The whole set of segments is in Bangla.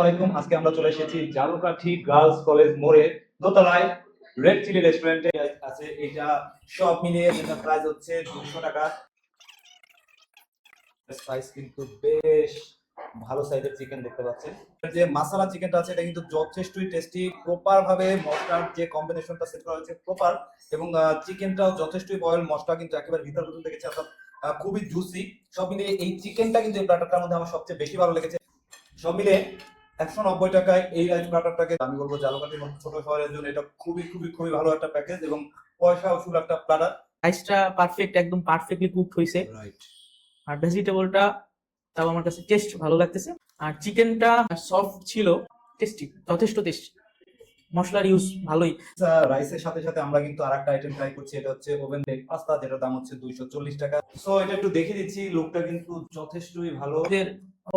আলাইকুম। আজকে আমরা চলে এসেছি জালুকাঠি গার্লস কলেজ মোড়ে দোতলায় রেড চিলি রেস্টুরেন্টে আছে। এটা সব মিলিয়ে যেটা প্রাইস হচ্ছে 200 টাকা। সাইজ কিন্তু বেশ ভালো সাইজের চিকেন দেখতে পাচ্ছেন। যে মাসালা চিকেনটা আছে এটা কিন্তু যথেষ্টই টেস্টি। প্রপার ভাবে মশলার যে কম্বিনেশনটা সেট করা হয়েছে প্রপার, এবং চিকেনটাও যথেষ্টই বয়েল, মশলা কিন্তু একেবারে ভিতর পর্যন্ত গেছে, অর্থাৎ খুবই জুসি। সব মিলিয়ে এই চিকেনটা কিন্তু এই প্ল্যাটারটার মধ্যে আমার সবচেয়ে বেশি ভালো লেগেছে। সব মিলে 190 টাকায় এই রাইস প্ল্যাটারটাকে আমি বলবো জালুকাঠির মতো ছোট শহরের জন্য এটা খুবই খুবই খুবই ভালো একটা প্যাকেজ এবং পয়সা উসুল একটা প্ল্যাটার। রাইসটা পারফেক্ট, একদম পারফেক্টলি কুকড হয়েছে। রাইট। আর ভেজিটেবলটা তাও আমার কাছে টেস্ট ভালো লাগতেছে। আর চিকেনটা সফট ছিল, টেস্টি, যথেষ্ট টেস্টি। মশলার ইউজ ভালোই। রাইসের সাথে সাথে আমরা কিন্তু আরেকটা আইটেম ট্রাই করছি, এটা হচ্ছে ওভেন বেক পাস্তা, যেটার দাম হচ্ছে 240 টাকা। সো এটা একটু দেখিয়ে দিচ্ছি, লুকটা কিন্তু যথেষ্টই ভালো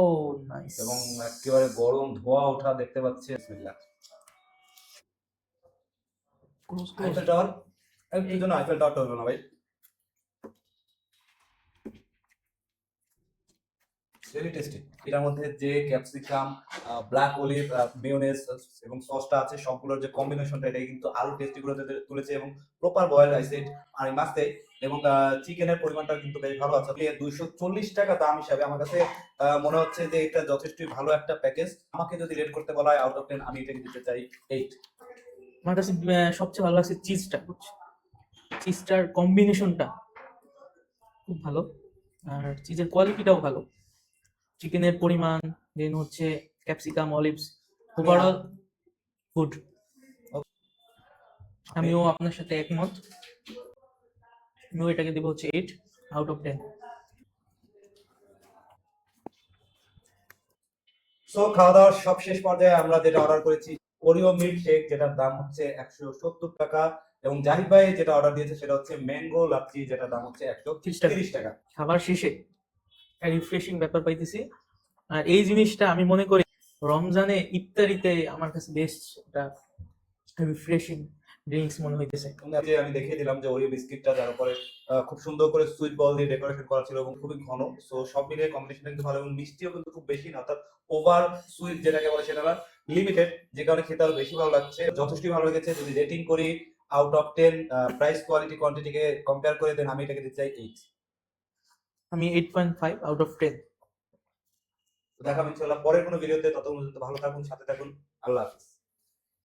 ও নাইস। এবং একেবারে গরম ধোয়া ওঠা দেখতে পাচ্ছি। বিসমিল্লাহ। আইফেল টাওয়ার, এই জন্য আইফেল টাওয়ারটা হলো না ভাই। Very tasty. এটার মধ্যে যে ক্যাপসিকাম, ব্ল্যাক অলিভ, মেয়োনেজ এবং সসটা আছে, সবগুলোর যে কম্বিনেশনটা এটা কিন্তু আরো টেস্টি করে তুলেছে এবং প্রপার বয়েল রাইসে আর মাছতে এবং চিকেনের পরিমাণটা কিন্তু বেশ ভালো আছে। 240 টাকা দাম হিসাবে আমার কাছে মনে হচ্ছে যে এটা যথেষ্টই ভালো একটা প্যাকেজ। আমাকে যদি রেট করতে বলা হয় আউট অফ 10 আমি এটাকে দিতে চাই 8। আমার কাছে সবচেয়ে ভালো লাগছে চিজটা। চিজটার কম্বিনেশনটা খুব ভালো, আর চিজের কোয়ালিটিটাও ভালো। চিকেনের পরিমাণ, দেন হচ্ছে ক্যাপসিকাম, অলিভস, ওভারঅল গুড। আমিও আপনার সাথে একমত। আমিও এটাকে দিব হচ্ছে 8 আউট অফ 10। সো খাওয়া দাওয়ার সব শেষ পর্যায়ে আমরা যেটা অর্ডার করেছি ওরিও মিল্ক শেক, যেটার দাম হচ্ছে 170 টাকা, এবং জাহিদ ভাই যেটা অর্ডার দিয়েছে সেটা হচ্ছে ম্যাঙ্গো লাচ্ছি, যেটার দাম হচ্ছে 130 টাকা। খাবার শেষে রিফ্রেশিং ব্যাপার পাইতেছি। আর এই জিনিসটা আমি মনে করি রমজানে ইফতারিতে আমার কাছে বেস্ট একটা রিফ্রেশিং ড্রিঙ্কস মনে হইতেছে। যে আমি দেখিয়ে দিলাম যে ওরিও বিস্কিটটা, যার উপরে খুব সুন্দর করে সুইট বল দিয়ে ডেকোরেশন করা ছিল এবং খুবই ঘন। সো সব মিলিয়ে কম্বিনেশনটা কিন্তু ভালো এবং মিষ্টিও কিন্তু খুব বেশি না, অর্থাৎ ওভার সুইট যেটাকে বলে সেটা না, লিমিটেড, যে কারণে খেতে আরো বেশি ভালো লাগছে। যথেষ্টই ভালো লেগেছে। যদি রেটিং করি আউট অফ 10 প্রাইস কোয়ালিটি কোয়ান্টিটিকে কম্পেয়ার করে, দেন আমি এটাকে দিতে চাই 8। আমি 8.5 আউট অফ 10। দেখা হবে ইনশাআল্লাহ পরের কোনো ভিডিওতে। ততক্ষণ পর্যন্ত ভালো থাকুন, সাথে থাকুন। আল্লাহ হাফেজ।